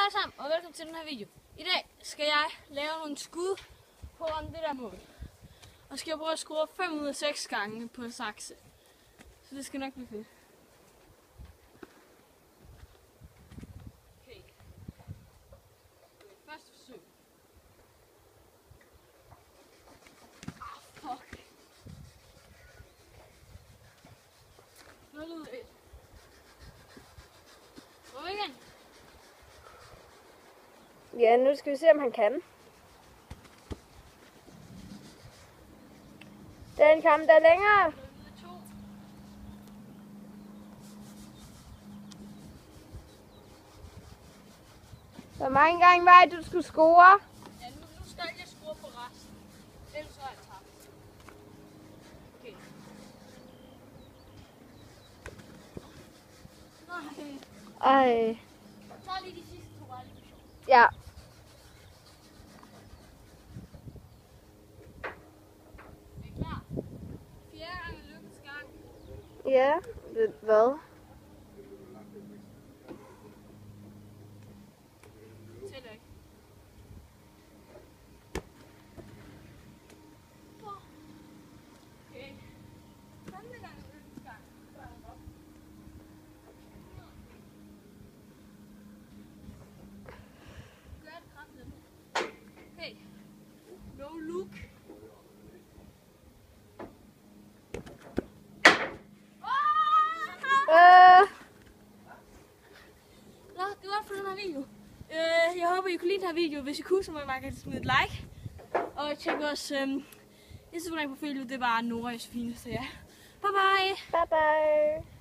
alle sammen, og velkommen til den her video. I dag skal jeg lave nogle skud på om det der mål. Og skal jeg prøve at score 5 ud af 6 gange på sakse. Så det skal nok blive fedt. Okay. Første forsøg. Fuck. 0 ud af 1. Prøv igen. Ja, nu skal vi se, om han kan. Den kom der længere. Hvor mange gange var det, du skulle score? Ja, nu skal jeg score på resten. Ellers har jeg tabt. Okay. Nej. Ej. Så lige de sidste to bare lige på sjov. Ja. Er I klar? 4. gang er lykkens gang. Ja, hvad? Tæller ikke. Okay. 5. gang er lykkens gang. Gør det kraftigt. Okay. No look. Nå, det var for den her video. Jeg håber, I kunne lide den her video. Hvis I kunne, så må I bare smide et like. Og tjek vores Instagram-profil ud. Det var Nora Josefine. Så ja. Bye bye. Bye bye.